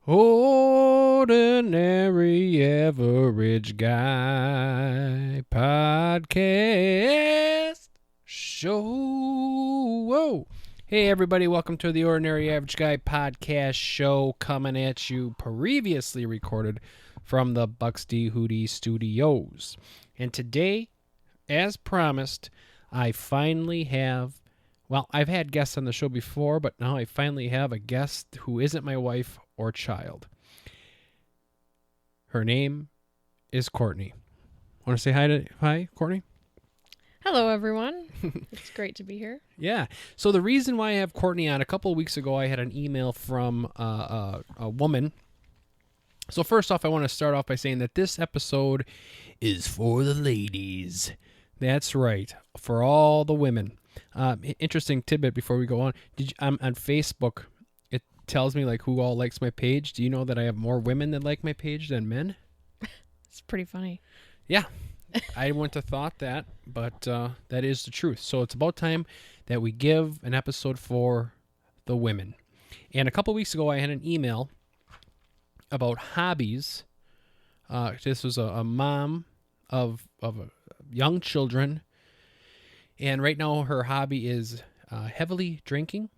Ordinary Average Guy Podcast Show. Whoa. Hey, everybody. Welcome to the Ordinary Average Guy Podcast Show, coming at you previously recorded from the Buxty Hootie Studios. And today, as promised, I finally have... Well, I've had guests on the show before, but now I finally have a guest who isn't my wife or child. Her name is Courtney. Want to say hi, Courtney? Hello, everyone. It's great to be here. Yeah. So the reason why I have Courtney on, a couple of weeks ago, I had an email from a woman. So first off, I want to start off by saying that this episode is for the ladies. That's right, for all the women. Interesting tidbit before we go on. On Facebook, it tells me like who all likes my page. Do you know that I have more women that like my page than men? It's pretty funny. Yeah, I wouldn't have thought that, but that is the truth. So it's about time that we give an episode for the women. And a couple weeks ago, I had an email about hobbies. This was a mom of young children. And right now her hobby is heavily drinking,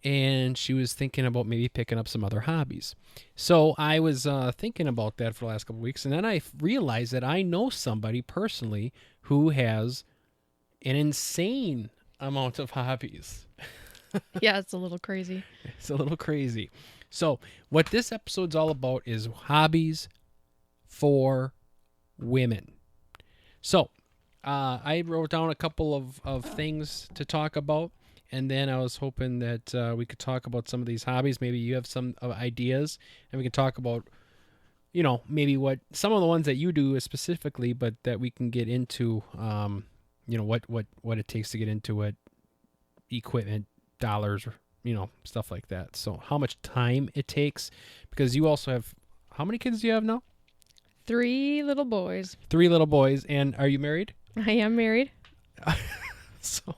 and she was thinking about maybe picking up some other hobbies. So I was thinking about that for the last couple of weeks, and then I realized that I know somebody personally who has an insane amount of hobbies. Yeah, it's a little crazy. It's a little crazy. So what this episode's all about is hobbies for women. So I wrote down a couple of things to talk about, and then I was hoping that we could talk about some of these hobbies. Maybe you have some ideas, and we can talk about, maybe what some of the ones that you do specifically, but that we can get into, what it takes to get into it, equipment, dollars, stuff like that. So how much time it takes, because you also have, how many kids do you have now? 3 little boys. 3 little boys, and are you married? I am married. So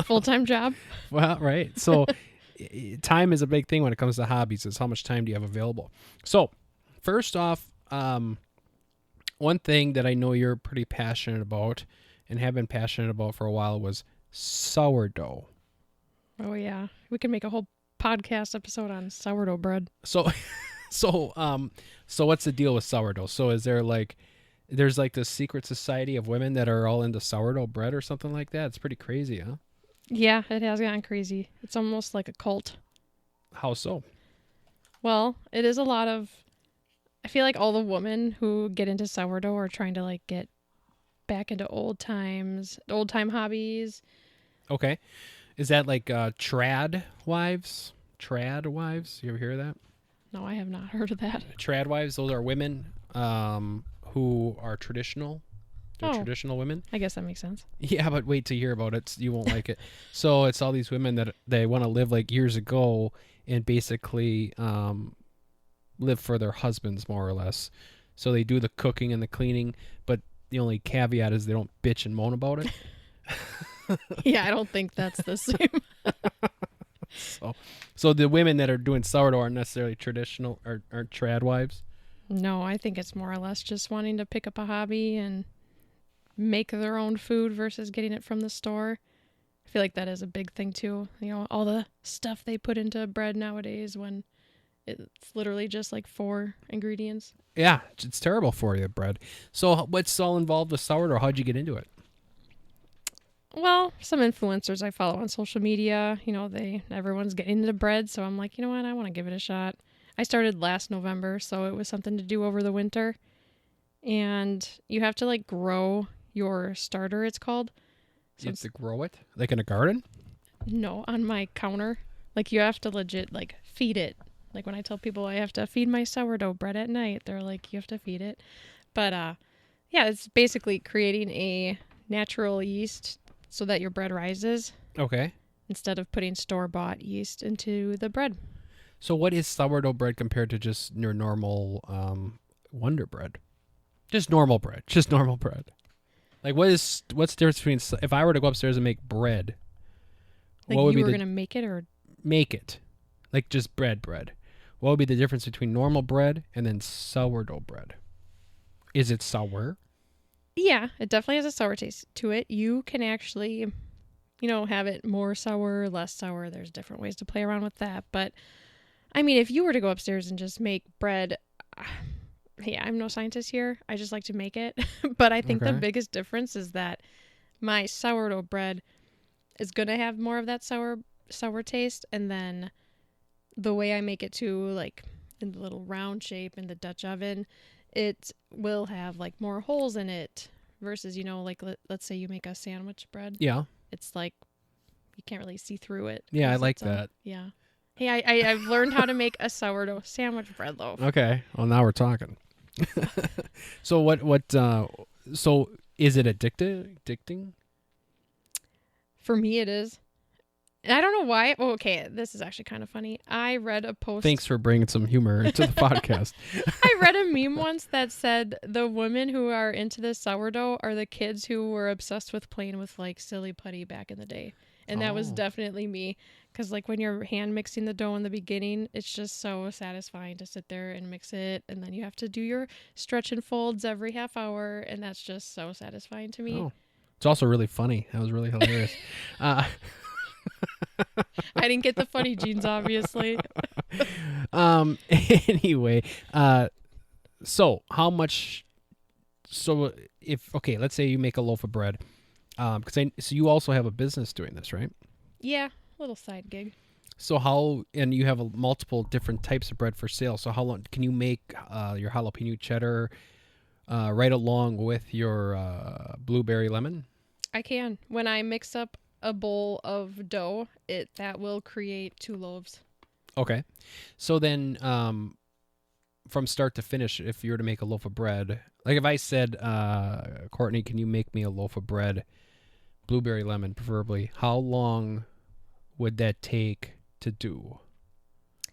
Full-time job. Well, right. So time is a big thing when it comes to hobbies, is how much time do you have available. So first off, one thing that I know you're pretty passionate about and have been passionate about for a while was sourdough. Oh, yeah. We can make a whole podcast episode on sourdough bread. So what's the deal with sourdough? So is there there's this secret society of women that are all into sourdough bread or something like that? It's pretty crazy, huh? Yeah, it has gotten crazy. It's almost like a cult. How so? Well, it is a lot of... I feel like all the women who get into sourdough are trying to get back into old-time hobbies. Okay. Is that like trad wives? Trad wives? You ever hear of that? No, I have not heard of that. Trad wives, those are women who are traditional. They're traditional women. I guess that makes sense. Yeah, but wait to hear about it. You won't like it. So it's all these women that they want to live like years ago and basically live for their husbands, more or less. So they do the cooking and the cleaning, but the only caveat is they don't bitch and moan about it. Yeah, I don't think that's the same. So the women that are doing sourdough aren't necessarily traditional or aren't trad wives? No, I think it's more or less just wanting to pick up a hobby and make their own food versus getting it from the store. I feel like that is a big thing too. All the stuff they put into bread nowadays when it's literally just 4 ingredients. Yeah, it's terrible for you, bread. So what's all involved with sourdough? How'd you get into it? Well, some influencers I follow on social media, everyone's getting into bread, so I'm like, you know what, I want to give it a shot. I started last November, so it was something to do over the winter. And you have to grow your starter, it's called. So You have to grow it? Like in a garden? No, on my counter. You have to legit feed it. When I tell people I have to feed my sourdough bread at night, they're like, you have to feed it. But yeah, it's basically creating a natural yeast so that your bread rises. Okay. Instead of putting store-bought yeast into the bread. So what is sourdough bread compared to just your normal Wonder Bread? Just normal bread. Just normal bread. What's the difference between, if I were to go upstairs and make bread, what would be you were going to make it or? Make it. Just bread. what would be the difference between normal bread and then sourdough bread? Is it sour? Yeah, it definitely has a sour taste to it. You can actually, have it more sour, less sour. There's different ways to play around with that. But I mean, if you were to go upstairs and just make bread, hey, I'm no scientist here. I just like to make it. But I think the Okay. biggest difference is that my sourdough bread is going to have more of that sour taste, and then the way I make it too, like in the little round shape in the Dutch oven, it will have like more holes in it versus, like let's say you make a sandwich bread. Yeah. It's like you can't really see through it. Yeah, I 'cause like it's that. yeah. Hey, I've learned how to make a sourdough sandwich bread loaf. Okay. Well, now we're talking. So so is it addicting? For me, it is. And I don't know why. Oh, okay, this is actually kind of funny. I read a post. Thanks for bringing some humor into the podcast. I read a meme once that said the women who are into this sourdough are the kids who were obsessed with playing with like silly putty back in the day. And that was Oh. definitely me. Because like when you're hand mixing the dough in the beginning, it's just so satisfying to sit there and mix it. And then you have to do your stretch and folds every half hour. And that's just so satisfying to me. Oh. It's also really funny. That was really hilarious. I didn't get the funny genes, obviously. Anyway, so how much? So let's say you make a loaf of bread, so you also have a business doing this, right? Yeah, little side gig. So and you have multiple different types of bread for sale. So how long can you make your jalapeno cheddar right along with your blueberry lemon? I can. When I mix up a bowl of dough, that will create 2 loaves. Okay. So then from start to finish, if you were to make a loaf of bread, like if I said, Courtney, can you make me a loaf of bread, blueberry lemon preferably, how long would that take to do?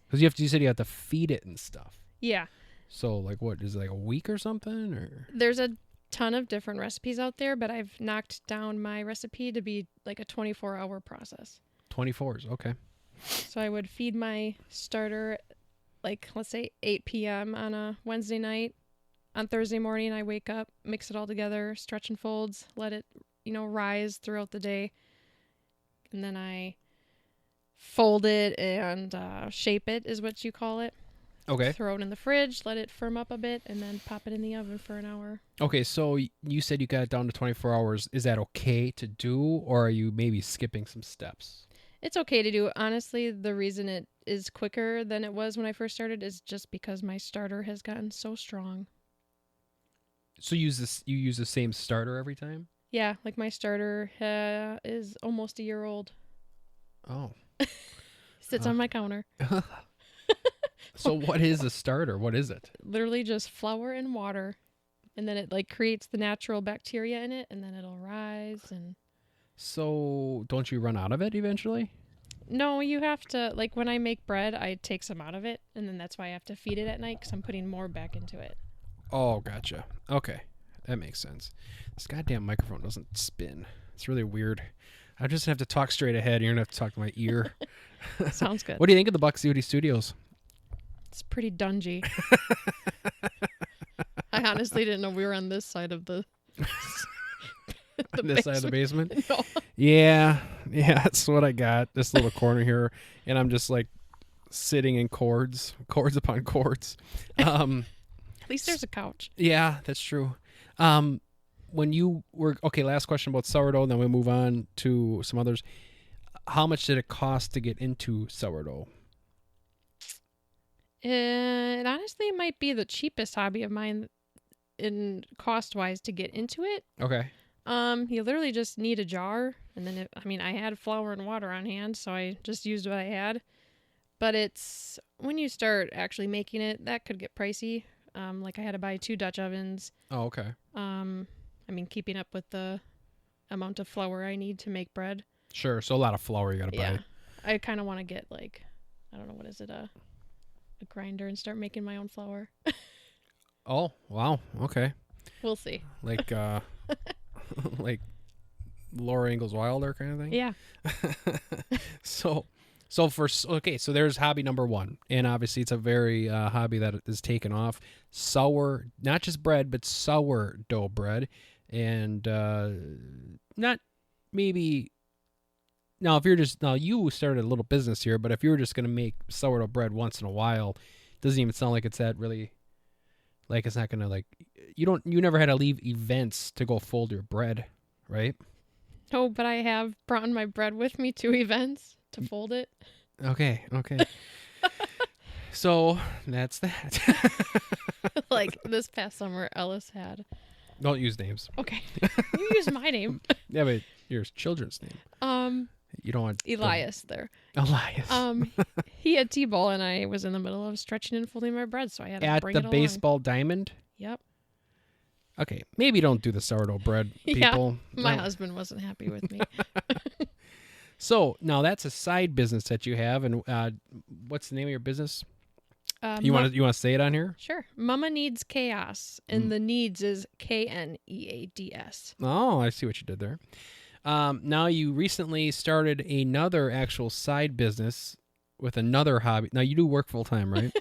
Because you said you have to feed it and stuff. Yeah. So like what, is it like a week or something? Or There's a ton of different recipes out there, but I've knocked down my recipe to be like a 24-hour process. 24s, okay. So I would feed my starter like let's say 8 p.m. on a Wednesday night. On Thursday morning I wake up, mix it all together, stretch and folds, let it, rise throughout the day. And then I fold it and shape it is what you call it. Okay. Throw it in the fridge, let it firm up a bit, and then pop it in the oven for an hour. Okay, so you said you got it down to 24 hours. Is that okay to do, or are you maybe skipping some steps? It's okay to do. Honestly, the reason it is quicker than it was when I first started is just because my starter has gotten so strong. So you use the same starter every time? Yeah, like my starter is almost a year old. Oh. Sits on my counter. So what is a starter? What is it? Literally just flour and water. And then it like creates the natural bacteria in it, and then it'll rise. And So don't you run out of it eventually? no, you have to, like when I make bread, I take some out of it, and then that's why I have to feed it at night because I'm putting more back into it. Oh, gotcha. Okay. That makes sense. This goddamn microphone doesn't spin. It's really weird. I just have to talk straight ahead. You're going to have to talk to my ear. Sounds good. What do you think of the Buck City Studios? It's pretty dungy. I honestly didn't know we were on this side of the On this side of the basement? No. Yeah, that's what I got. This little corner here, and I'm just like sitting in cords upon cords. At least there's a couch. Yeah, that's true. When you were last question about sourdough, then we move on to some others. How much did it cost to get into sourdough? It honestly might be the cheapest hobby of mine in cost-wise to get into it. Okay. You literally just need a jar, and then I had flour and water on hand, so I just used what I had. But it's when you start actually making it, that could get pricey. Like I had to buy 2 Dutch ovens. Oh, okay. Keeping up with the amount of flour I need to make bread. Sure. So a lot of flour you got to buy. Yeah. I kind of want to get like, I don't know, what is it, a grinder and start making my own flour. Oh, wow. Okay. We'll see. Like like Laura Ingalls Wilder kind of thing? Yeah. So, So so there's hobby number one, and obviously it's a very hobby that is taken off. Not just bread, but sourdough bread, and not maybe. Now, if you're just you started a little business here, but if you were just gonna make sourdough bread once in a while, it doesn't even sound like it's that really. Like it's not gonna you never had to leave events to go fold your bread, right? Oh, but I have brought my bread with me to events to fold it. Okay. So that's that. Like this past summer, Ellis had. Don't use names. Okay, you use my name. Yeah, but your children's name. You don't want Elias there. Elias. He had T-ball, and I was in the middle of stretching and folding my bread, so I had to At bring the it along. baseball diamond. Yep. Okay, maybe don't do the sourdough bread, people. Yeah, my husband wasn't happy with me. So now that's a side business that you have, and what's the name of your business? You want to say it on here? Sure. Mama Needs Chaos, and the needs is KNEADS. Oh, I see what you did there. Now you recently started another actual side business with another hobby. Now you do work full time, right?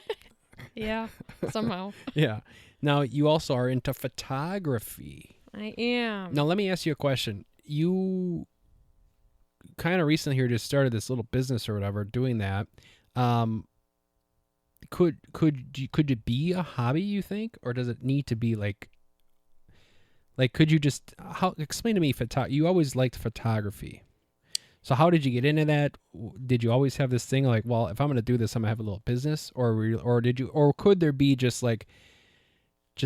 Yeah, somehow. Yeah. Now you also are into photography. I am. Now let me ask you a question. You kind of recently here just started this little business or whatever doing that. Could it be a hobby, you think, or does it need to be like could you just explain to me you always liked photography. So how did you get into that? Did you always have this thing like, well, if I'm going to do this, I'm going to have a little business, or could there be just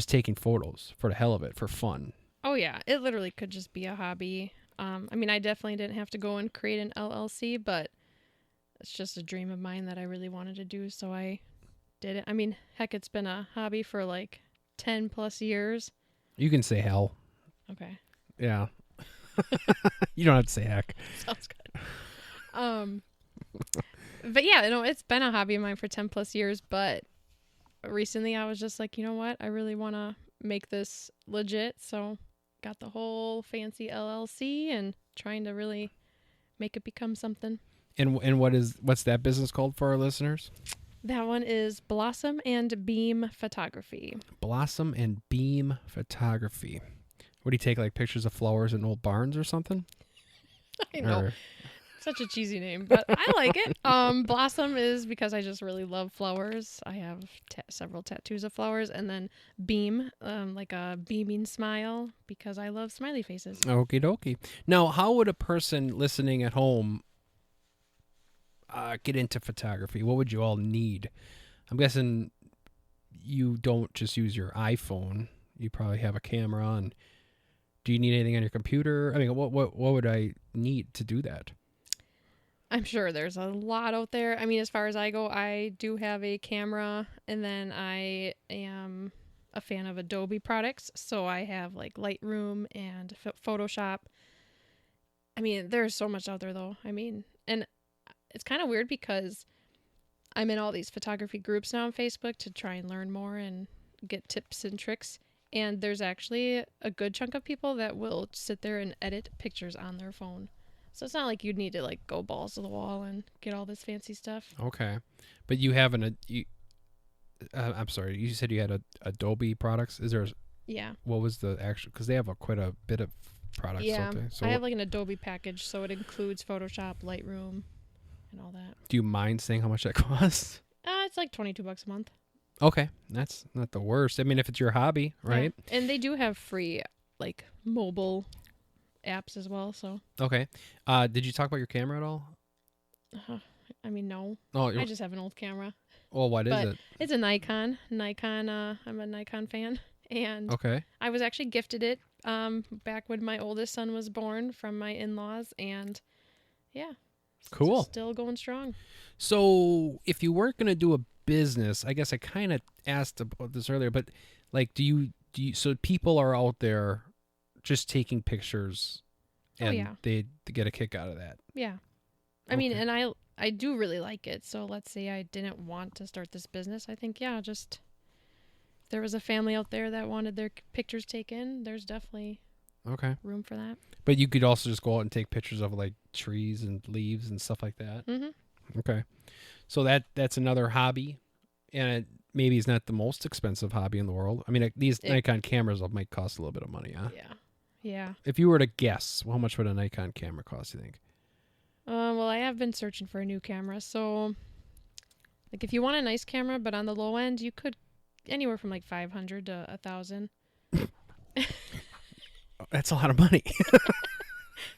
taking photos for the hell of it for fun? Oh yeah, it literally could just be a hobby. I mean, I definitely didn't have to go and create an LLC, but it's just a dream of mine that I really wanted to do, so I did it. I mean, heck, it's been a hobby for like 10 plus years. You can say hell. Okay. Yeah. You don't have to say heck. Sounds good. But yeah, it's been a hobby of mine for 10 plus years, but recently I was just like, you know what? I really want to make this legit, so got the whole fancy LLC and trying to really make it become something. And what's that business called for our listeners? That one is Blossom and Beam Photography. Blossom and Beam Photography. What do you take, like pictures of flowers in old barns or something? I know. Such a cheesy name, but I like it. Blossom is because I just really love flowers. I have several tattoos of flowers. And then Beam, like a beaming smile, because I love smiley faces. Okie dokie. Now, how would a person listening at home get into photography? What would you all need? I'm guessing you don't just use your iPhone. You probably have a camera. And do you need anything on your computer? I mean, what would I need to do that? I'm sure there's a lot out there. I mean, as far as I go, I do have a camera, and then I am a fan of Adobe products. So I have like Lightroom and Photoshop. I mean, there's so much out there though. I mean, and it's kind of weird because I'm in all these photography groups now on Facebook to try and learn more and get tips and tricks. And there's actually a good chunk of people that will sit there and edit pictures on their phone. So it's not like you'd need to like go balls to the wall and get all this fancy stuff. Okay. But you have I'm sorry, you said you had Adobe products. Is there Yeah. What was the actual, because they have quite a bit of products out there. So I have like an Adobe package, so it includes Photoshop, Lightroom, and all that. Do you mind saying how much that costs? It's like $22 a month. Okay, that's not the worst. I mean, if it's your hobby, right? Yeah. And they do have free like mobile apps as well. So okay. Did you talk about your camera at all? I mean, no. Oh, I just have an old camera. Well, what is it? It's a Nikon. I'm a Nikon fan, and okay. I was actually gifted it back when my oldest son was born from my in-laws, and yeah, cool. Still going strong. So, if you weren't gonna do a business, I guess I kind of asked about this earlier, but like, do you? So people are out there just taking pictures, and they get a kick out of that. Yeah, I mean, and I do really like it. So let's say I didn't want to start this business. I think, just if there was a family out there that wanted their pictures taken, there's definitely room for that. But you could also just go out and take pictures of like trees and leaves and stuff like that. Mm-hmm. Okay. So that's another hobby, and it maybe is not the most expensive hobby in the world. I mean, these Nikon cameras might cost a little bit of money, huh? Yeah. Yeah. If you were to guess, how much would a Nikon camera cost, you think? Well, I have been searching for a new camera, so like if you want a nice camera but on the low end, you could anywhere from like 500 to 1,000. That's a lot of money.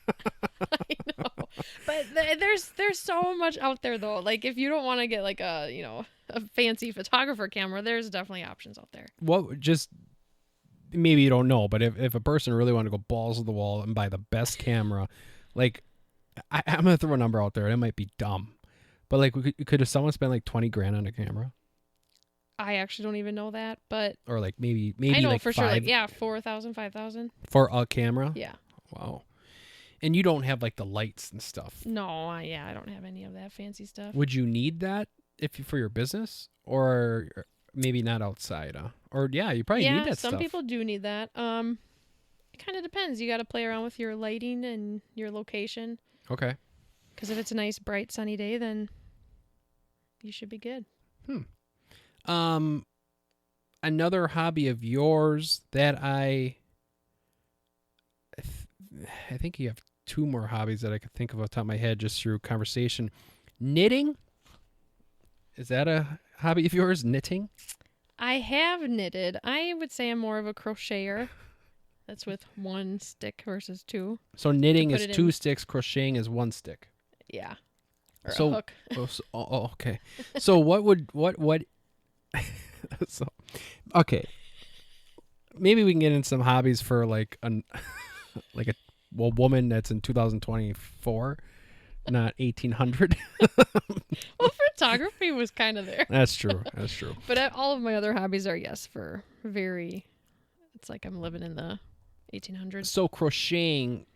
I know, but there's so much out there though. Like if you don't want to get like a fancy photographer camera, there's definitely options out there. What just maybe you don't know, but if a person really wanted to go balls to the wall and buy the best camera, like I'm gonna throw a number out there. It might be dumb, but like could someone spend like 20 grand on a camera, I actually don't even know that, but or like maybe I know like for sure, like 4,000, 5,000 for a camera? Yeah. Wow. And you don't have like the lights and stuff. No, I don't have any of that fancy stuff. Would you need that for your business, or maybe not outside? Or yeah, you probably need that some stuff. people do need that. It kind of depends. You got to play around with your lighting and your location. Okay. Because if it's a nice, bright, sunny day, then you should be good. Another hobby of yours that I think you have two more hobbies that I could think of off the top of my head just through conversation. Knitting? Is that a hobby of yours, knitting? I have knitted. I would say I'm more of a crocheter. That's with one stick versus two. So knitting is two sticks, crocheting is one stick. Yeah. Or a hook. Okay. So what so okay. Maybe we can get in some hobbies for like a woman that's in 2024, not 1800. Well, photography was kind of there. That's true. But all of my other hobbies are, yes, for very, it's like I'm living in the 1800s. So crocheting,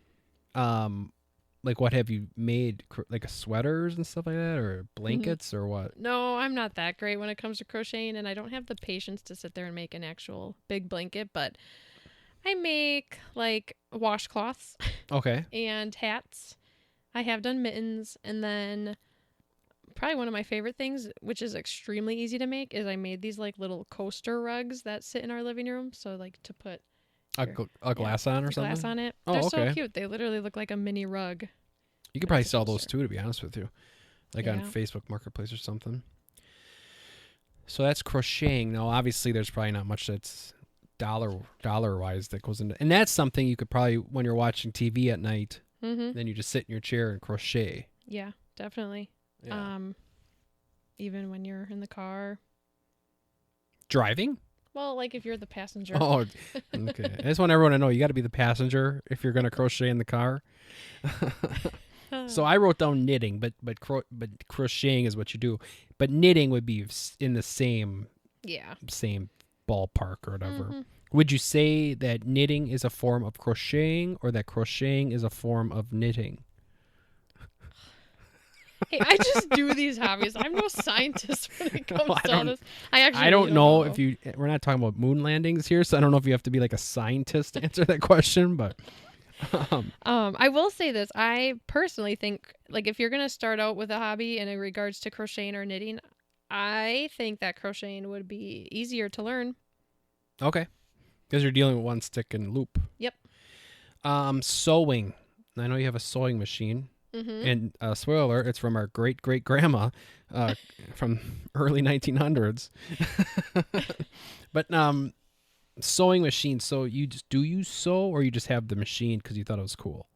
like what have you made? Like sweaters and stuff like that, or blankets, or what? No, I'm not that great when it comes to crocheting, and I don't have the patience to sit there and make an actual big blanket, but I make like washcloths. Okay. And hats. I have done mittens, and then probably one of my favorite things, which is extremely easy to make, is I made these like little coaster rugs that sit in our living room. So like to put a glass on or something? Glass on it. Oh, They're okay. so cute. They literally look like a mini rug. You could probably sell those too, to be honest with you. Like on Yeah. Facebook Marketplace or something. So that's crocheting. Now, obviously, there's probably not much that's dollar-wise that goes into. And that's something you could probably, when you're watching TV at night, then you just sit in your chair and crochet. Yeah, definitely. Yeah. Even when you're in the car. Driving? Well, like if you're the passenger. Oh, okay. I just want everyone to know you got to be the passenger if you're going to crochet in the car. So I wrote down knitting, but crocheting is what you do. But knitting would be in the same ballpark or whatever. Would you say that knitting is a form of crocheting, or that crocheting is a form of knitting? Hey, I just do these hobbies. I'm no scientist when it comes to this. I don't know if you. We're not talking about moon landings here, so I don't know if you have to be like a scientist to answer that question. But I will say this: I personally think, like, if you're gonna start out with a hobby in regards to crocheting or knitting, I think that crocheting would be easier to learn. Okay, because you're dealing with one stick and loop. Yep. Sewing. I know you have a sewing machine. And spoiler alert, it's from our great-great-grandma from early 1900s. But sewing machine, so do you sew, or you just have the machine because you thought it was cool?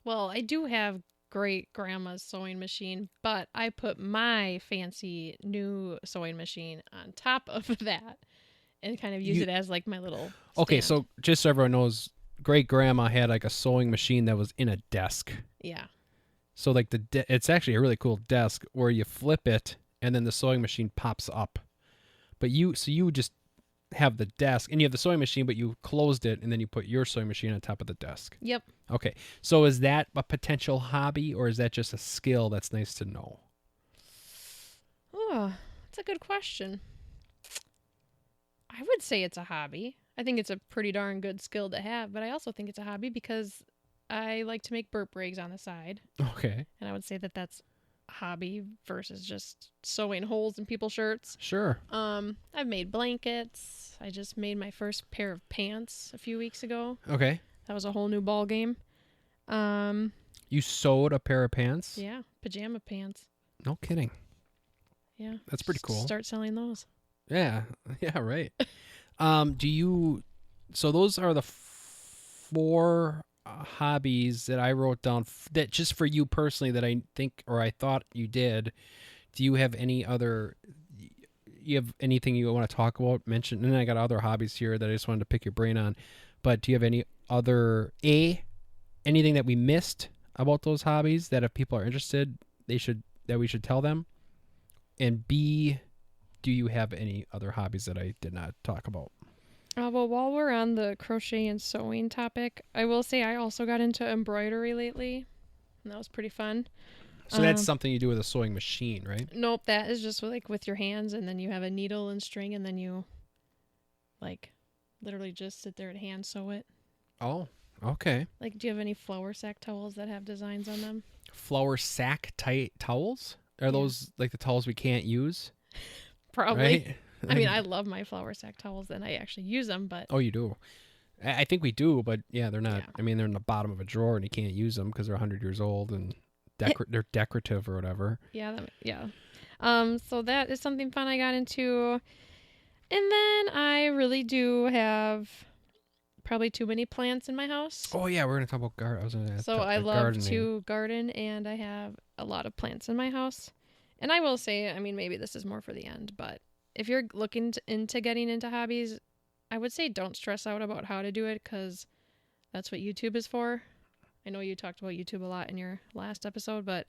Well, I do have great-grandma's sewing machine, but I put my fancy new sewing machine on top of that and kind of use it as like my little stand. Okay, so just so everyone knows, great-grandma had like a sewing machine that was in a desk. Yeah. So like it's actually a really cool desk where you flip it and then the sewing machine pops up. But you just have the desk and you have the sewing machine, but you closed it and then you put your sewing machine on top of the desk. Yep. Okay. So is that a potential hobby, or is that just a skill that's nice to know? Oh, that's a good question. I would say it's a hobby. I think it's a pretty darn good skill to have, but I also think it's a hobby because I like to make burp rigs on the side. Okay. And I would say that that's a hobby versus just sewing holes in people's shirts. Sure. I've made blankets. I just made my first pair of pants a few weeks ago. Okay. That was a whole new ball game. You sewed a pair of pants? Yeah, pajama pants. No kidding. Yeah. That's pretty cool. Start selling those. Yeah. Yeah, right. So those are the 4 hobbies that I wrote down that just for you personally that I think or I thought you did. Do you have any other you have anything you want to talk about, mention? And then I got other hobbies here that I just wanted to pick your brain on. But do you have any other anything that we missed about those hobbies that if people are interested, we should tell them? And B, do you have any other hobbies that I did not talk about? Well, while we're on the crochet and sewing topic, I will say I also got into embroidery lately, and that was pretty fun. So that's something you do with a sewing machine, right? Nope, that is just like with your hands, and then you have a needle and string, and then you like literally just sit there and hand sew it. Oh, okay. Like, do you have any flour sack towels that have designs on them? Flour sack towels? Are those like the towels we can't use? Probably. Right? I mean, I love my flour sack towels, and I actually use them, but... Oh, you do? I think we do, but yeah, they're not. Yeah. I mean, they're in the bottom of a drawer, and you can't use them because they're 100 years old and they're decorative or whatever. Yeah, so that is something fun I got into. And then I really do have probably too many plants in my house. Oh, yeah, we're going to talk about garden. I was going to So I love to garden, and I have a lot of plants in my house. And I will say, I mean, maybe this is more for the end, but if you're looking into getting into hobbies, I would say don't stress out about how to do it because that's what YouTube is for. I know you talked about YouTube a lot in your last episode, but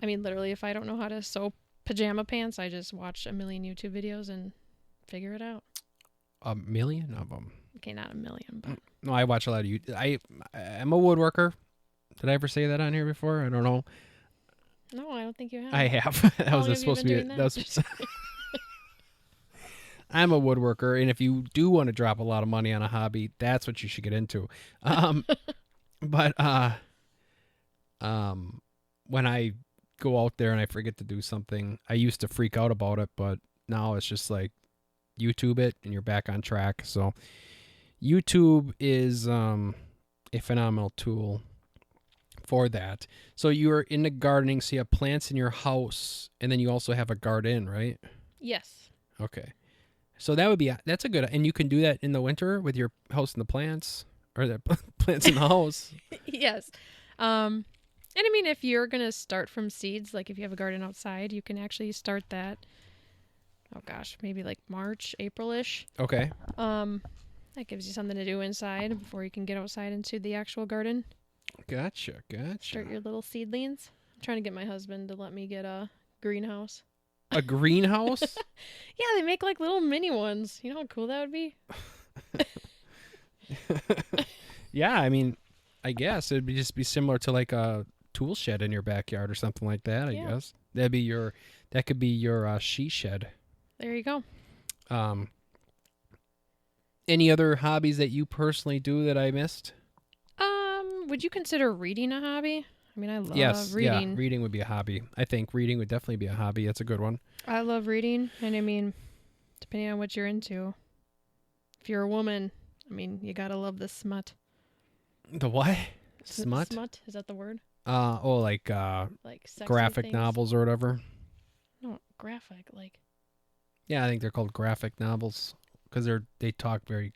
I mean, literally, if I don't know how to sew pajama pants, I just watch a million YouTube videos and figure it out. A million of them? Okay, not a million, but... No, I watch a lot of YouTube. I'm a woodworker. Did I ever say that on here before? I don't know. No, I don't think you have. I have. That was supposed to be... That was I'm a woodworker, and if you do want to drop a lot of money on a hobby, that's what you should get into. But when I go out there and I forget to do something, I used to freak out about it, but now it's just like YouTube it and you're back on track. So YouTube is a phenomenal tool for that. So you're into gardening, so you have plants in your house, and then you also have a garden, right? Yes. Okay. So that's a good, and you can do that in the winter with your house and the plants, or the plants in the house. Yes. And I mean, if you're going to start from seeds, like if you have a garden outside, you can actually start that, oh gosh, maybe like March, April-ish. Okay. That gives you something to do inside before you can get outside into the actual garden. Gotcha. Start your little seedlings. I'm trying to get my husband to let me get a greenhouse. A greenhouse? Yeah, they make like little mini ones. You know how cool that would be? Yeah, I mean, I guess it'd just be similar to like a tool shed in your backyard or something like that. I guess that could be your she shed. There you go. Any other hobbies that you personally do that I missed? Would you consider reading a hobby? I mean, I love reading. Yeah, reading would be a hobby. I think reading would definitely be a hobby. That's a good one. I love reading, and I mean, depending on what you're into. If you're a woman, I mean, you gotta love the smut. The what? Smut? Smut? Is that the word? Like sexy graphic things? novels or whatever. No, graphic, like. Yeah, I think they're called graphic novels because they talk very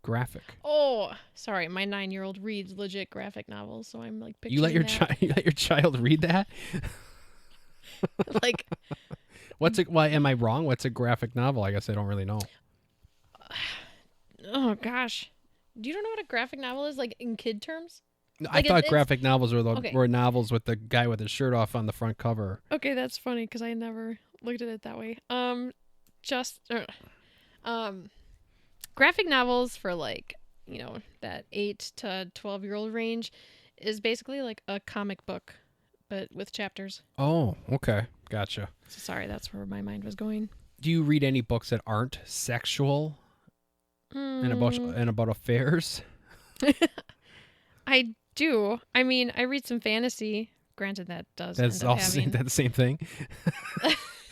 graphic. Oh, sorry, my 9-year-old reads legit graphic novels, so I'm like picturing You let your child read that? Like, why am I wrong? What's a graphic novel? I guess I don't really know. Oh gosh, you don't know what a graphic novel is, like in kid terms? I thought graphic novels were novels with the guy with his shirt off on the front cover. Okay, that's funny because I never looked at it that way. Graphic novels for like, that 8 to 12-year-old range is basically like a comic book, but with chapters. Oh, okay. Gotcha. So sorry, that's where my mind was going. Do you read any books that aren't sexual and about affairs? I do. I mean, I read some fantasy Granted, that does That's end up also having... that the same thing.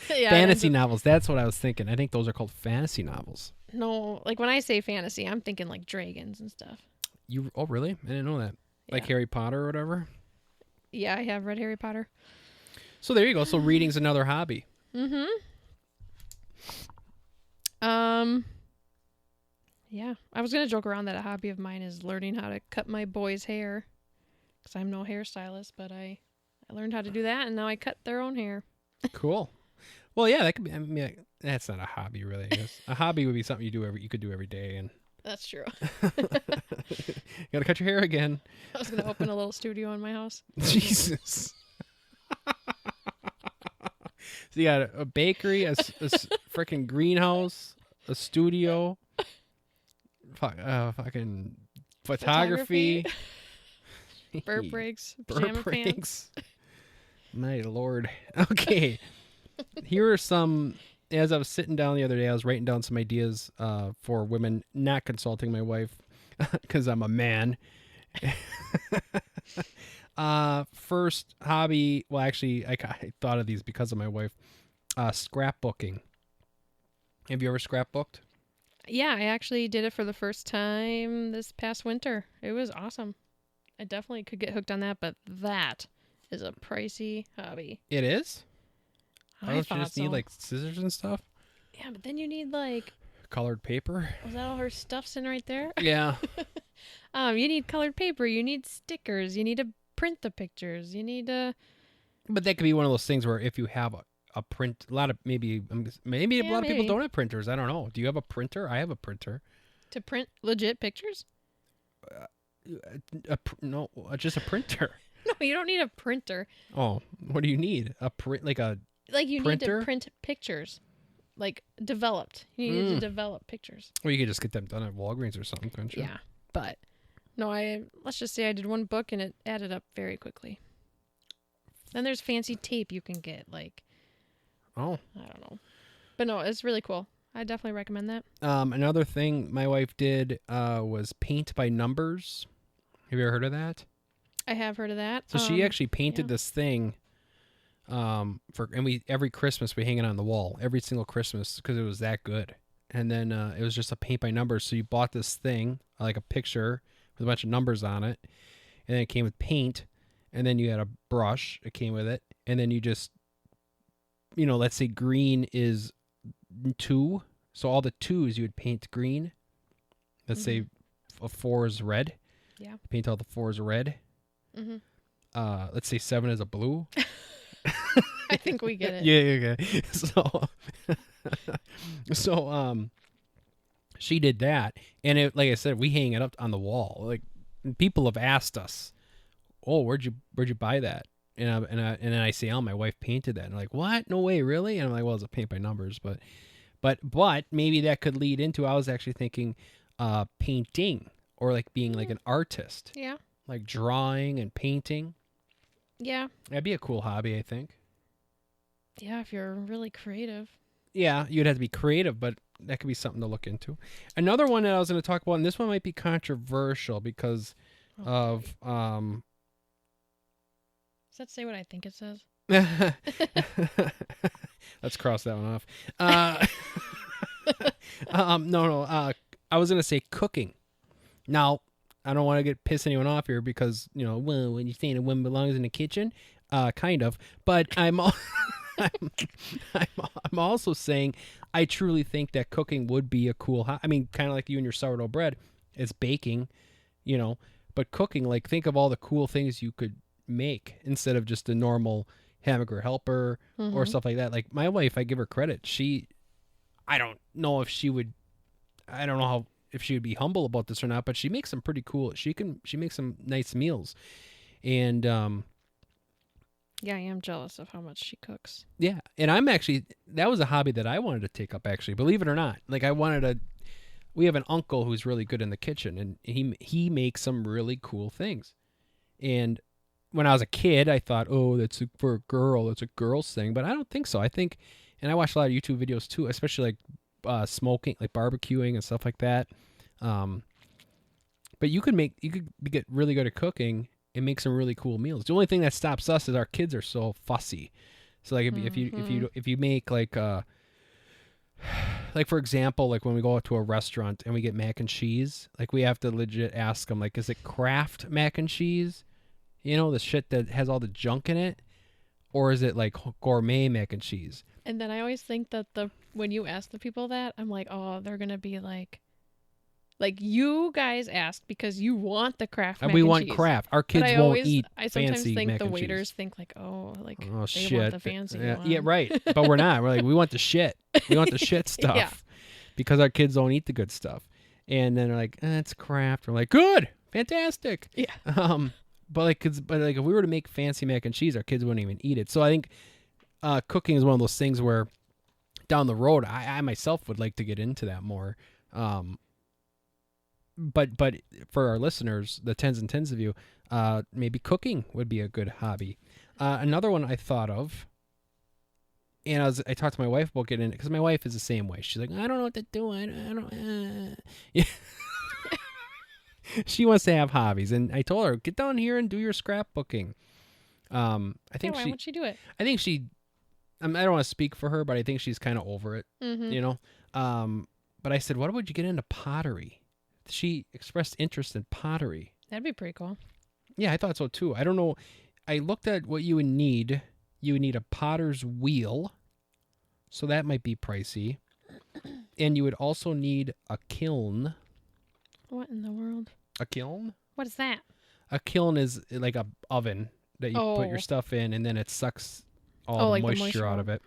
Yeah, Fantasy novels. That's what I was thinking. I think those are called fantasy novels. No, like when I say fantasy, I'm thinking like dragons and stuff. Oh, really? I didn't know that. Like Harry Potter or whatever? Yeah, I have read Harry Potter. So there you go. So reading's another hobby. Mm-hmm. Yeah. I was going to joke around that a hobby of mine is learning how to cut my boys' hair. Because I'm no hairstylist, but I learned how to do that, and now I cut their own hair. Cool. Well, yeah, that could be. I mean, that's not a hobby, really. I guess a hobby would be something you could do every day. And That's true. gotta cut your hair again. I was going to open a little studio in my house. Jesus. So you got a bakery, a freaking greenhouse, a studio, fucking photography. Burp breaks. Burp Pajama breaks. My Lord. Okay. Here are some. As I was sitting down the other day, I was writing down some ideas for women, not consulting my wife because I'm a man. First hobby. Well, actually, I thought of these because of my wife. Scrapbooking. Have you ever scrapbooked? Yeah, I actually did it for the first time this past winter. It was awesome. I definitely could get hooked on that, but that is a pricey hobby. It is? I Don't thought you just so. need like scissors and stuff? Yeah, but then you need like... Colored paper? Was that all her stuff's in right there? Yeah. You need colored paper. You need stickers. You need to print the pictures. You need to... But that could be one of those things where if you have a print, a lot of maybe a lot of people don't have printers. I don't know. Do you have a printer? I have a printer. To print legit pictures? No, just a printer. No, you don't need a printer. Oh, what do you need? A print like a you printer? need to print pictures, like developed. You need to develop pictures. Well, you could just get them done at Walgreens or something, couldn't you? Yeah, but no, let's just say I did one book and it added up very quickly. Then there's fancy tape you can get, like. Oh. I don't know, but no, it's really cool. I definitely recommend that. Another thing my wife did was paint by numbers. Have you ever heard of that? I have heard of that. So she actually painted this thing. Every Christmas we hang it on the wall every single Christmas because it was that good. And then it was just a paint by numbers. So you bought this thing like a picture with a bunch of numbers on it, and then it came with paint, and then you had a brush. It came with it, and then you just, let's say green is 2, so all the 2s you would paint green. Let's say a 4 is red. Yeah. Paint all the 4s red. Mm-hmm. Let's say 7 is a blue. I think we get it. Yeah. So she did that, and it, like I said, we hang it up on the wall. Like people have asked us, "Oh, where'd you buy that?" And then I say, "Oh, my wife painted that." And they're like, "What? No way, really?" And I'm like, "Well, it's a paint by numbers, but maybe that could lead into." I was actually thinking, painting or like being like an artist. Yeah. Like drawing and painting. Yeah. That'd be a cool hobby, I think. Yeah, if you're really creative. Yeah, you'd have to be creative, but that could be something to look into. Another one that I was going to talk about, and this one might be controversial because of... Does that say what I think it says? Let's cross that one off. No. I was going to say cooking. Now, I don't want to piss anyone off here because, well, when you're saying a woman belongs in the kitchen, kind of. But I'm also saying I truly think that cooking would be a cool I mean, kind of like you and your sourdough bread. It's baking, but cooking, like think of all the cool things you could make instead of just a normal hamburger helper or stuff like that. Like my wife, I give her credit. I don't know if she would be humble about this or not, but she makes some pretty cool. She makes some nice meals. And yeah, I am jealous of how much she cooks. Yeah, and that was a hobby that I wanted to take up, actually, believe it or not. Like we have an uncle who's really good in the kitchen, and he makes some really cool things. And when I was a kid, I thought, oh, that's for a girl, it's a girl's thing, but I don't think so. I think, and I watch a lot of YouTube videos too, especially like smoking, like barbecuing and stuff like that. But you could get really good at cooking and make some really cool meals. The only thing that stops us is our kids are so fussy. So like if you make like for example, like when we go out to a restaurant and we get mac and cheese, like we have to legit ask them, like, is it Kraft mac and cheese? You know, the shit that has all the junk in it, or is it like gourmet mac and cheese? And then I always think that when you ask the people that, I'm like, oh, they're gonna be like you guys asked because you want the Kraft mac We and want cheese. Kraft. Our kids But won't eat I sometimes fancy think mac the and waiters cheese. think like, oh, like Oh, they shit. want the fancy one. Yeah, right. But we're not. We're like, we want the shit. We want the shit stuff. Yeah. Because our kids don't eat the good stuff. And then they're like, it's Kraft. We're like, good, fantastic. Yeah. But like if we were to make fancy mac and cheese, our kids wouldn't even eat it. So I think cooking is one of those things where down the road, I myself would like to get into that more. But for our listeners, the tens and tens of you, maybe cooking would be a good hobby. Another one I thought of, and I talked to my wife about getting it, because my wife is the same way. She's like, I don't know what to do. I don't. Yeah. She wants to have hobbies, and I told her, get down here and do your scrapbooking. I think why won't she do it? I think she. I don't want to speak for her, but I think she's kind of over it. Mm-hmm. You know. But I said, what would you get into pottery? She expressed interest in pottery. That'd be pretty cool. Yeah, I thought so too. I don't know. I looked at what you would need. You would need a potter's wheel, so that might be pricey. And you would also need a kiln. What in the world? A kiln? What is that? A kiln is like a oven that you put your stuff in, and then it sucks all the moisture out of it.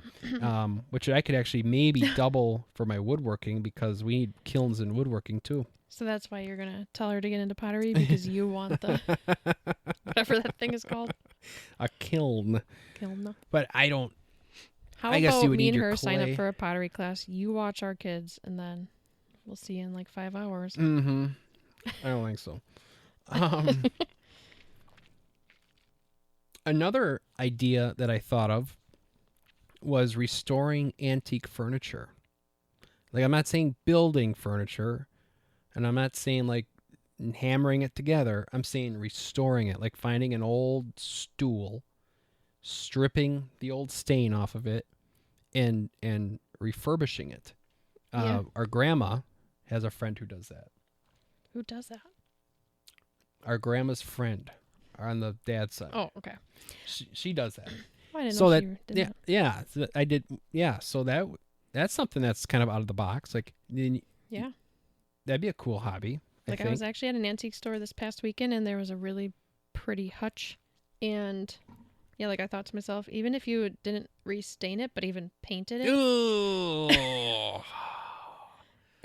Which I could actually maybe double for my woodworking, because we need kilns in woodworking too. So that's why you're going to tell her to get into pottery, because you want the, whatever that thing is called. A kiln. Kiln. But I don't. How I guess about you would me need and your her sign up clay. for a pottery class? You watch our kids, and then we'll see you in like 5 hours. Mm-hmm. I don't think so. Another idea that I thought of was restoring antique furniture. Like, I'm not saying building furniture, and I'm not saying like hammering it together. I'm saying restoring it, like finding an old stool, stripping the old stain off of it, and refurbishing it. Yeah. Our grandma has a friend who does that. Who does that? Our grandma's friend on the dad's side. Oh, okay. She does that. Oh, I didn't So know that she did that. yeah, I did. Yeah, so that's something that's kind of out of the box. Like, Yeah. that'd be a cool hobby. Like, I was actually at an antique store this past weekend, and there was a really pretty hutch. And yeah, like I thought to myself, even if you didn't restain it, but even painted it,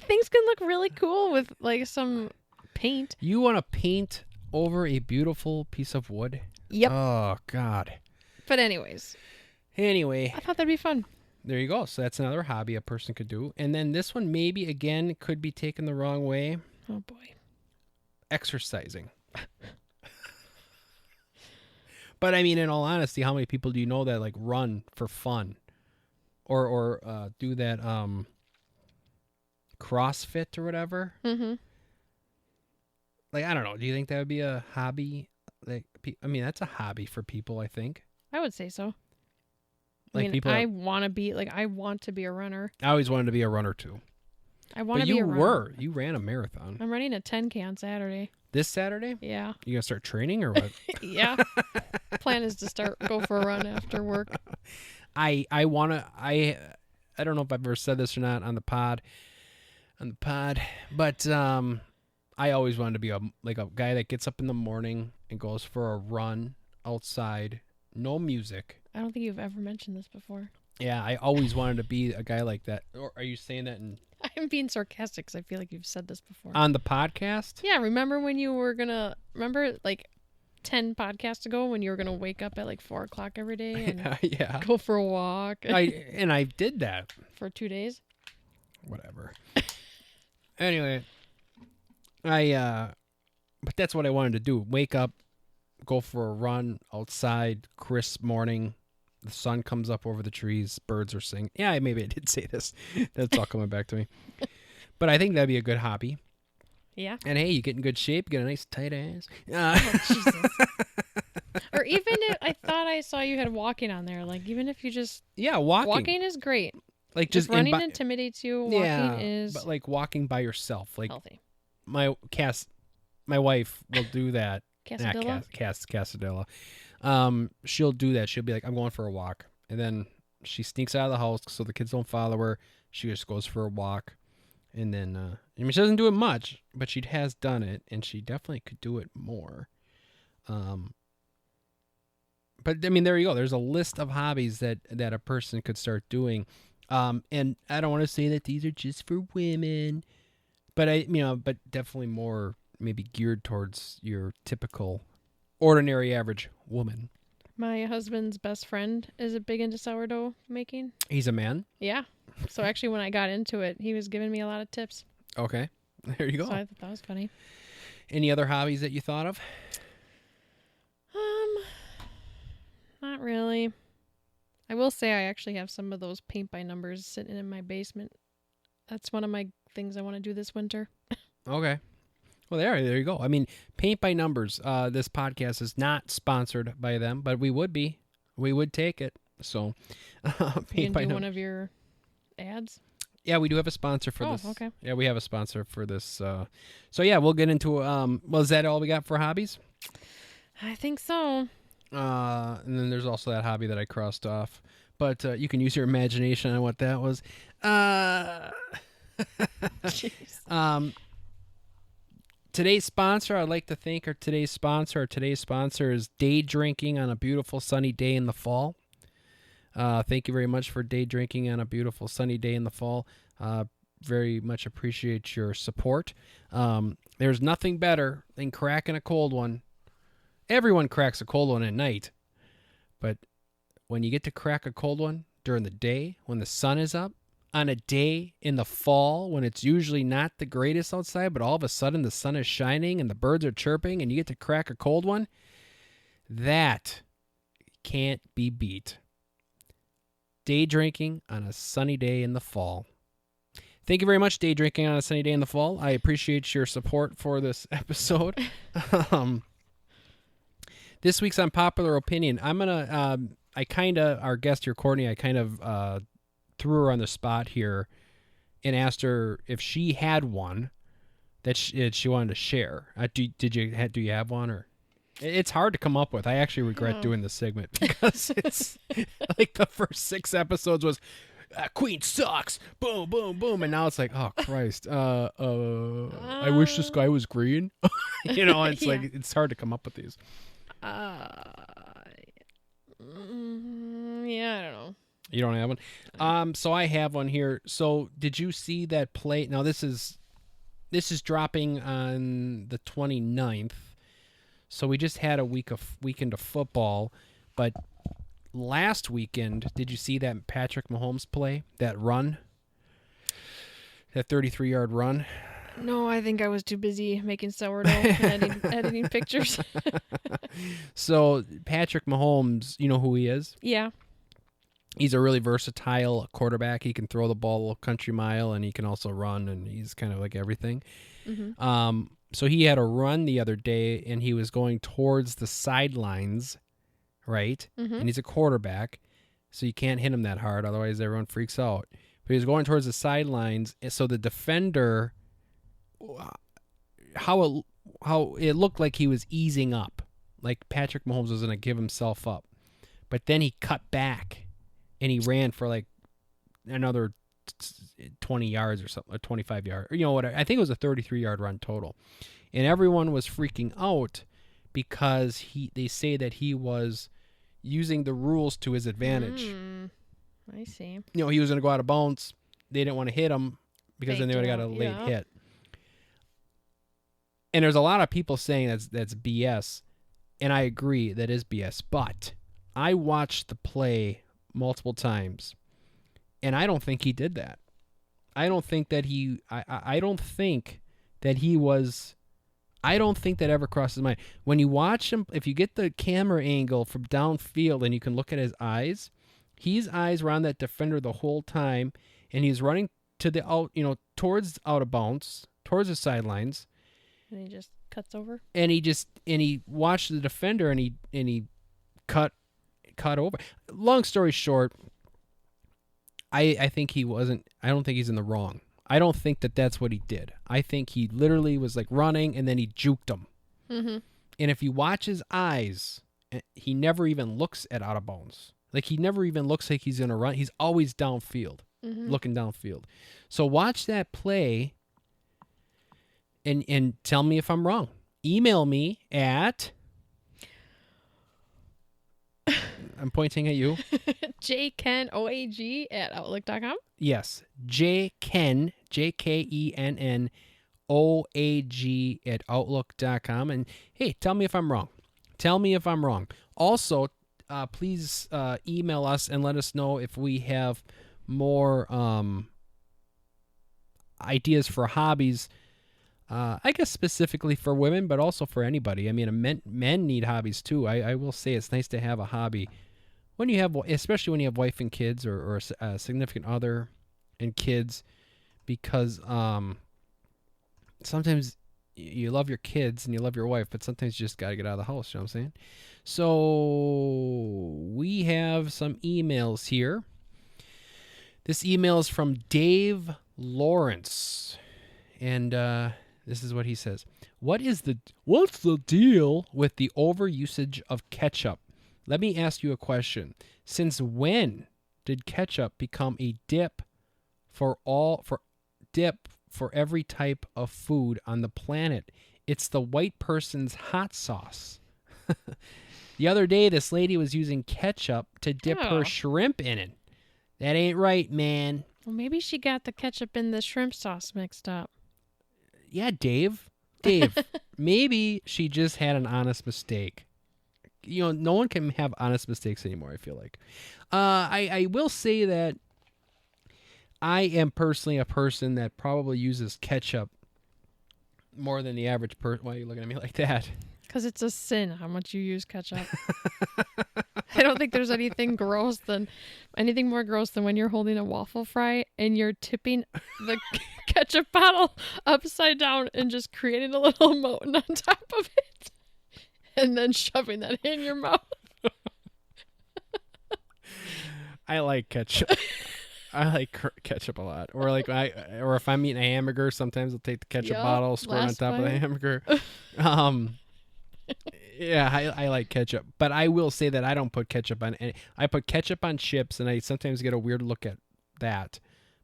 things can look really cool with like some paint. You want to paint over a beautiful piece of wood? Yep. Oh, God. But anyways, Anyway, I thought that'd be fun. there you go. So that's another hobby a person could do. And then this one maybe, again, could be taken the wrong way. Oh, boy. Exercising. But I mean, in all honesty, how many people do you know that like run for fun, or do that CrossFit or whatever? Mm-hmm. Like, I don't know. Do you think that would be a hobby? Like, I mean, that's a hobby for people, I think. I would say so. Like, I mean, people. I want to be a runner. I always wanted to be a runner too. I want But to be you a runner. were. You ran a marathon. I'm running a 10K on Saturday. This Saturday? Yeah. You gonna start training or what? Yeah. Plan is to go for a run after work. I don't know if I've ever said this or not on the pod, but I always wanted to be a guy that gets up in the morning and goes for a run outside, no music. I don't think you've ever mentioned this before. Yeah, I always wanted to be a guy like that. Or are you saying that I'm being sarcastic because I feel like you've said this before. on the podcast? Yeah, remember when you were remember like 10 podcasts ago when you were gonna wake up at like 4 o'clock every day and Yeah. go for a walk I did that. for 2 days? Whatever. Anyway, but that's what I wanted to do. Wake up, go for a run outside, crisp morning. The sun comes up over the trees. Birds are singing. Yeah, maybe I did say this. That's all coming back to me. But I think that'd be a good hobby. Yeah. And hey, you get in good shape, you get a nice tight ass. Oh, Jesus. Or even if I thought I saw you had walking on there, like even if you just Yeah, walking. walking is great. Like Just just running intimidates you. Walking is but like walking by yourself. Like healthy. my wife will do that. Casadilla? Casadilla. She'll do that. She'll be like, I'm going for a walk. And then she sneaks out of the house so the kids don't follow her. She just goes for a walk. And then, I mean, she doesn't do it much, but she has done it, and she definitely could do it more. But, I mean, there you go. There's a list of hobbies that a person could start doing. And I don't want to say that these are just for women, but but definitely more maybe geared towards your typical ordinary average woman. My husband's best friend is a big into sourdough making. He's a man? Yeah. So actually when I got into it, he was giving me a lot of tips. Okay. There you go. So I thought that was funny. Any other hobbies that you thought of? Not really. I will say I actually have some of those paint by numbers sitting in my basement. That's one of my things I want to do this winter. Okay. Well, there you go. I mean, paint by numbers. This podcast is not sponsored by them, but we would be. We would take it. So, paint by numbers. One of your ads? Yeah, we do have a sponsor for this. Oh, okay. Yeah, we have a sponsor for this. So yeah, we'll get into. Well, is that all we got for hobbies? I think so. And then there's also that hobby that I crossed off. But you can use your imagination on what that was. Jeez. Today's sponsor, I'd like to thank today's sponsor. Today's sponsor is Day Drinking on a beautiful sunny day in the fall. Thank you very much for day drinking on a beautiful sunny day in the fall. Very much appreciate your support. There's nothing better than cracking a cold one. Everyone cracks a cold one at night. But when you get to crack a cold one during the day, when the sun is up, on a day in the fall when it's usually not the greatest outside, but all of a sudden the sun is shining and the birds are chirping and you get to crack a cold one, that can't be beat. Day drinking on a sunny day in the fall. Thank you very much, Day Drinking on a Sunny Day in the Fall. I appreciate your support for this episode. This week's Unpopular Opinion. I'm going to, our guest here, Courtney, I kind of threw her on the spot here and asked her if she had one that she wanted to share. Do you have one? Or it's hard to come up with. I actually regret doing this segment because it's like the first 6 episodes was Queen sucks, boom, boom, boom, and now it's like, oh Christ, I wish the sky was green. It's like it's hard to come up with these. Yeah, I don't know. You don't have one? So I have one here. So did you see that play? Now this is dropping on the 29th. So we just had a weekend of football, but last weekend, did you see that Patrick Mahomes play? That run? That 33-yard run? No, I think I was too busy making sourdough and editing pictures. So Patrick Mahomes, you know who he is? Yeah. He's a really versatile quarterback. He can throw the ball a country mile, and he can also run, and he's kind of like everything. Mm-hmm. So he had a run the other day, and he was going towards the sidelines, right? Mm-hmm. And he's a quarterback, so you can't hit him that hard, otherwise everyone freaks out. But he was going towards the sidelines, and so the defender, how it looked like he was easing up, like Patrick Mahomes was going to give himself up. But then he cut back. And he ran for like another 20 yards or something, or 25 yards, or whatever. I think it was a 33-yard run total. And everyone was freaking out because they say that he was using the rules to his advantage. I see. He was going to go out of bounds. They didn't want to hit him because then they would have got a late hit. And there's a lot of people saying that's BS. And I agree, that is BS. But I watched the play multiple times, and I don't think he did that. I don't think that I don't think that ever crossed his mind. When you watch him, if you get the camera angle from downfield and you can look at his eyes were on that defender the whole time, and he's running to the out, towards out of bounds, towards the sidelines, And he just cuts over. And he watched the defender and he cut over. Long story short, I think he wasn't. I don't think he's in the wrong. I don't think that's what he did. I think he literally was like running and then he juked him. Mm-hmm. And if you watch his eyes, he never even looks at out of bounds. Like he never even looks like he's gonna run. He's always downfield, looking downfield. So watch that play and tell me if I'm wrong. Email me at. I'm pointing at you. J-Kenn, OAG at outlook.com. Yes. J-Kenn, J-K-E-N-N, OAG at outlook.com. And hey, tell me if I'm wrong. Tell me if I'm wrong. Also, please email us and let us know if we have more ideas for hobbies. I guess specifically for women, but also for anybody. I mean, men need hobbies too. I will say it's nice to have a hobby when you have, especially when you have wife and kids or a significant other and kids, because sometimes you love your kids and you love your wife, but sometimes you just got to get out of the house. You know what I'm saying? So we have some emails here. This email is from Dave Lawrence, and this is what he says. What's the deal with the overusage of ketchup? Let me ask you a question. Since when did ketchup become a dip for every type of food on the planet? It's the white person's hot sauce. The other day, this lady was using ketchup to dip her shrimp in it. That ain't right, man. Well, maybe she got the ketchup and the shrimp sauce mixed up. Yeah, Dave, maybe she just had an honest mistake. You know, no one can have honest mistakes anymore, I feel like. I will say that I am personally a person that probably uses ketchup more than the average person. Why are you looking at me like that? Because it's a sin how much you use ketchup. I don't think there's anything more gross than when you're holding a waffle fry and you're tipping the ketchup bottle upside down and just creating a little mountain on top of it and then shoving that in your mouth. I like ketchup. I like ketchup a lot. Or if I'm eating a hamburger, sometimes I'll take the ketchup bottle, squirt on top of the hamburger. Yeah, I like ketchup, but I will say that I don't put ketchup on any. I put ketchup on chips, and I sometimes get a weird look at that.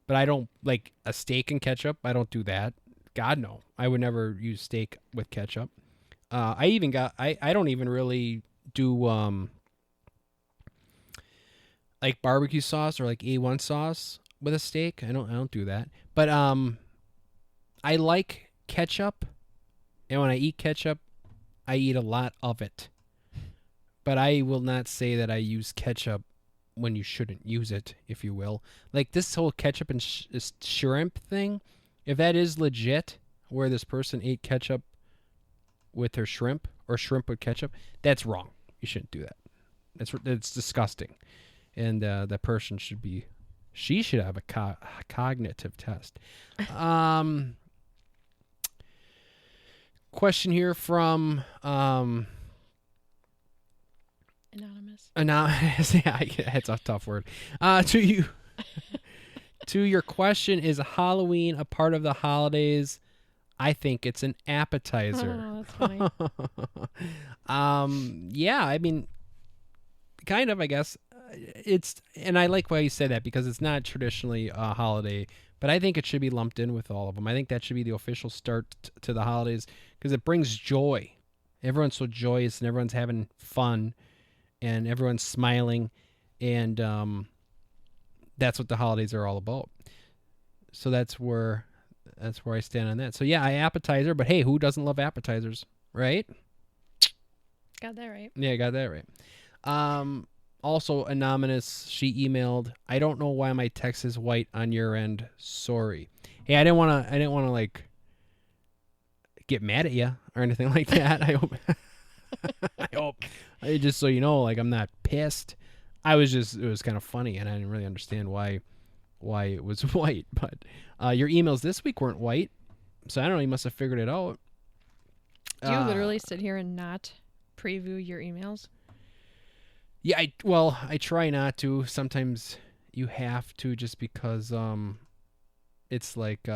But I don't like a steak and ketchup. I don't do that. God, no. I would never use steak with ketchup. I don't even really do like barbecue sauce or like A1 sauce with a steak. I don't do that. But I like ketchup, and when I eat ketchup, I eat a lot of it. But I will not say that I use ketchup when you shouldn't use it, if you will. Like this whole ketchup and shrimp thing, if that is legit, where this person ate ketchup with her shrimp or shrimp with ketchup, that's wrong. You shouldn't do that. It's disgusting. And that person should have a cognitive test. Question here from Anonymous. Yeah, it's a tough word. To you. To your question, is Halloween a part of the holidays? I think it's an appetizer. Oh, that's funny. Yeah, I mean, kind of, I guess. And I like why you said that, because it's not traditionally a holiday, but I think it should be lumped in with all of them. I think that should be the official start to the holidays, because it brings joy. Everyone's so joyous and everyone's having fun and everyone's smiling, and that's what the holidays are all about. So that's where I stand on that. So yeah, appetizer, but hey, who doesn't love appetizers, right? Got that right. Yeah, got that right. Also, Anonymous, she emailed, I don't know why my text is white on your end. Sorry. Hey, I didn't want to like get mad at you or anything like that. I hope. Just so you know, like, I'm not pissed. It was kind of funny, and I didn't really understand why it was white. But your emails this week weren't white, so I don't know. You must have figured it out. Do you literally sit here and not preview your emails? Yeah, I try not to. Sometimes you have to, just because it's like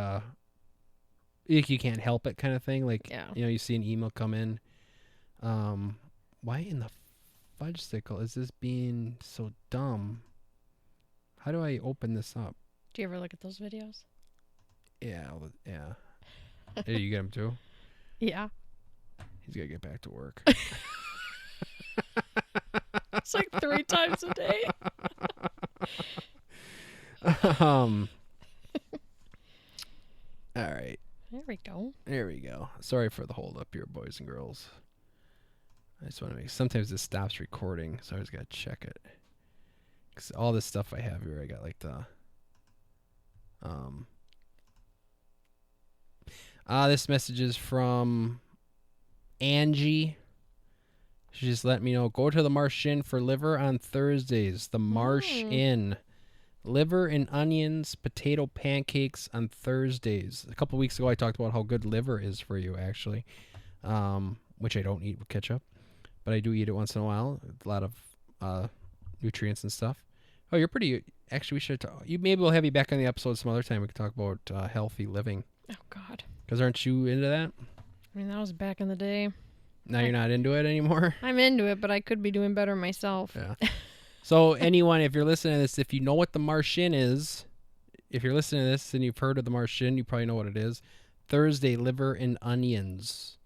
you can't help it kind of thing. Like, Yeah. you see an email come in. Why in the fudge sickle is this being so dumb? How do I open this up? Do you ever look at those videos? Yeah. Hey, you get him too? Yeah. He's got to get back to work. It's like 3 times a day. All right. There we go. There we go. Sorry for the hold up here, boys and girls. I just want to sometimes this stops recording, so I just got to check it. Because all this stuff I have here, I got like the... this message is from Angie. She just let me know, go to the Marsh Inn for liver on Thursdays. The Marsh Inn. Liver and onions, potato pancakes on Thursdays. A couple weeks ago, I talked about how good liver is for you, actually, which I don't eat with ketchup, but I do eat it once in a while. A lot of nutrients and stuff. Oh, you're pretty... Actually, we should talk... Maybe we'll have you back on the episode some other time. We can talk about healthy living. Oh, God. Because aren't you into that? I mean, that was back in the day. Now you're not into it anymore? I'm into it, but I could be doing better myself. Yeah. So anyone, if you're listening to this, if you know what the Marsh Inn is, if you're listening to this and you've heard of the Marsh Inn, you probably know what it is. Thursday, liver and onions.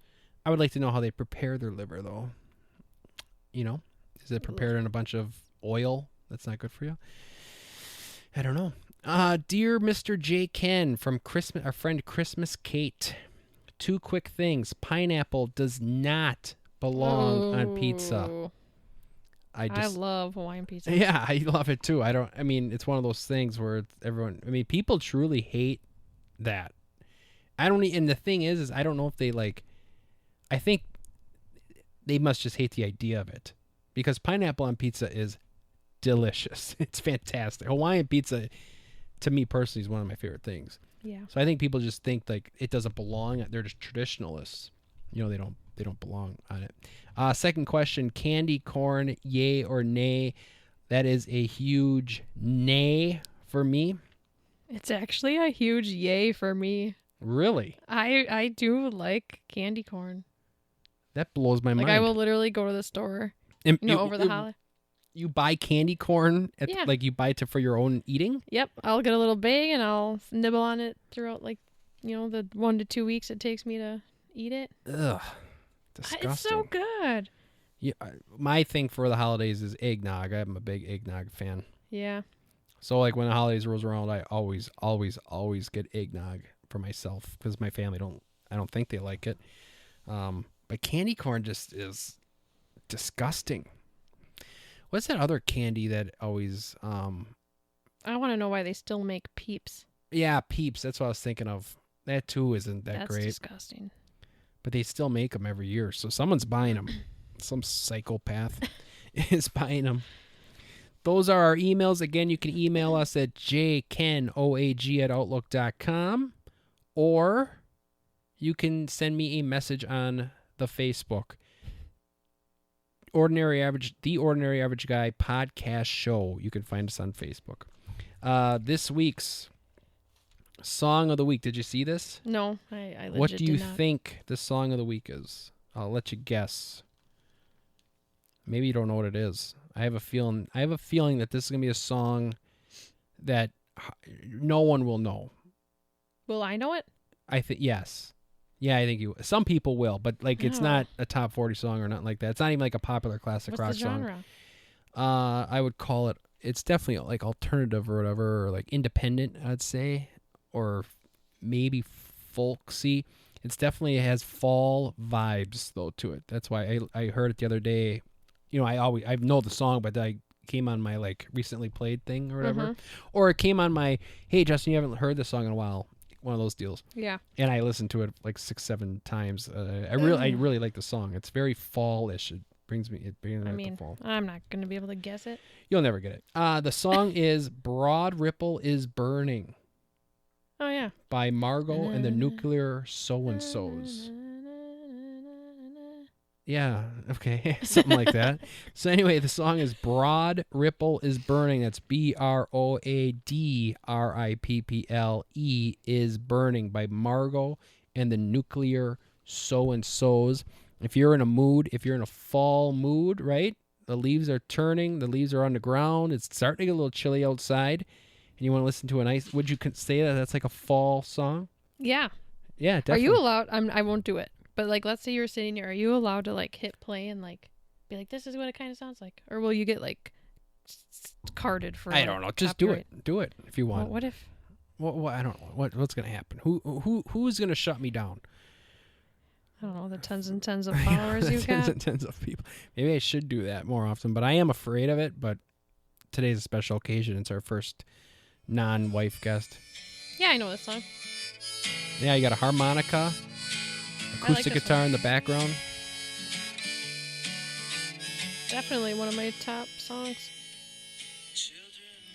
I would like to know how they prepare their liver, though. Is it prepared in a bunch of oil? That's not good for you. I don't know. Dear Mr. J-Kenn from our friend Christmas Kate. 2 quick things. Pineapple does not belong on pizza. I love Hawaiian pizza. Yeah, I love it too. It's one of those things where people truly hate that. And the thing is I don't know if they I think they must just hate the idea of it, because pineapple on pizza is delicious. It's fantastic. Hawaiian pizza, to me personally, is one of my favorite things. Yeah. So I think people just think it doesn't belong. They're just traditionalists. They don't belong on it. Second question, candy corn, yay or nay? That is a huge nay for me. It's actually a huge yay for me. Really? I do like candy corn. That blows my mind. I will literally go to the store, over the holiday. You buy candy corn you buy it for your own eating? Yep. I'll get a little bag and I'll nibble on it throughout the 1 to 2 weeks it takes me to eat it. Ugh. Disgusting. It's so good. Yeah, my thing for the holidays is eggnog. I'm a big eggnog fan. Yeah. So when the holidays rolls around, I always get eggnog for myself, because my family I don't think they like it. But candy corn just is disgusting. What's that other candy that always... I want to know why they still make Peeps. Yeah, Peeps. That's what I was thinking of. That too isn't that great. That's disgusting. But they still make them every year, so someone's buying them. Some psychopath is buying them. Those are our emails. Again, you can email us at jkennog@outlook.com, or you can send me a message on the Facebook. The Ordinary Average Guy Podcast Show. You can find us on Facebook. This week's Song of the Week. Did you see this? No, I legit What do you did not. think the Song of the Week is? I'll let you guess. Maybe you don't know what it is. I have a feeling that this is going to be a song that no one will know. Will I know it? I think yes. Yeah, I think you. Some people will, but it's not a top 40 song or nothing like that. It's not even a popular classic rock song. What's the genre? I would call it. It's definitely alternative or whatever, or independent, I'd say, or maybe folksy. It's definitely has fall vibes though to it. That's why I heard it the other day. I know the song, but I came on my recently played thing or whatever, or it came on my, hey Justin, you haven't heard this song in a while. One of those deals. Yeah. And I listened to it 6-7 times. I really like the song. It's very fall-ish. It brings me to fall. I'm not going to be able to guess it. You'll never get it. The song is Broad Ripple is Burning. Oh, yeah. By Margot and the Nuclear So-and-Sos. Yeah, okay, something like that. So anyway, the song is Broad Ripple is Burning. That's BROADRIPPLE is Burning by Margot and the Nuclear So-and-Sos. If you're in a mood, if you're in a fall mood, right? The leaves are turning, the leaves are on the ground, it's starting to get a little chilly outside, and you want to listen to a nice, would you say that that's like a fall song? Yeah. Yeah, Are definitely. you allowed? I won't do it. But like, let's say you're sitting here. Are you allowed to like hit play and like be like, "This is what it kind of sounds like," or will you get like carded for? I don't know. Just do it. Do it if you want. Well, what if? Well, I don't know. What's gonna happen? Who's gonna shut me down? I don't know, the tens and tens of followers you Tens got. and tens of people. Maybe I should do that more often, but I am afraid of it. But today's a special occasion. It's our first non-wife guest. Yeah, I know this song. Yeah, you got a harmonica, acoustic this guitar one. in the background. Definitely one of my top songs.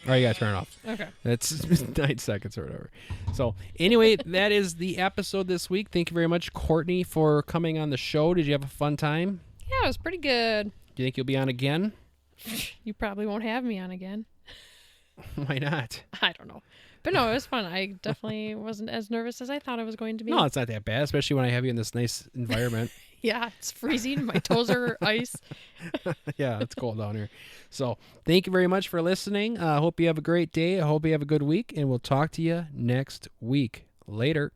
All right, you gotta turn it off. Okay. That's 9 seconds or whatever. So anyway, that is the episode this week. Thank you very much, Courtney, for coming on the show. Did you have a fun time? Yeah, it was pretty good. Do you think you'll be on again? You probably won't have me on again. Why not? I don't know. But no, it was fun. I definitely wasn't as nervous as I thought I was going to be. No, it's not that bad, especially when I have you in this nice environment. Yeah, it's freezing. My toes are ice. Yeah, it's cold down here. So thank you very much for listening. I hope you have a great day. I hope you have a good week, and we'll talk to you next week. Later.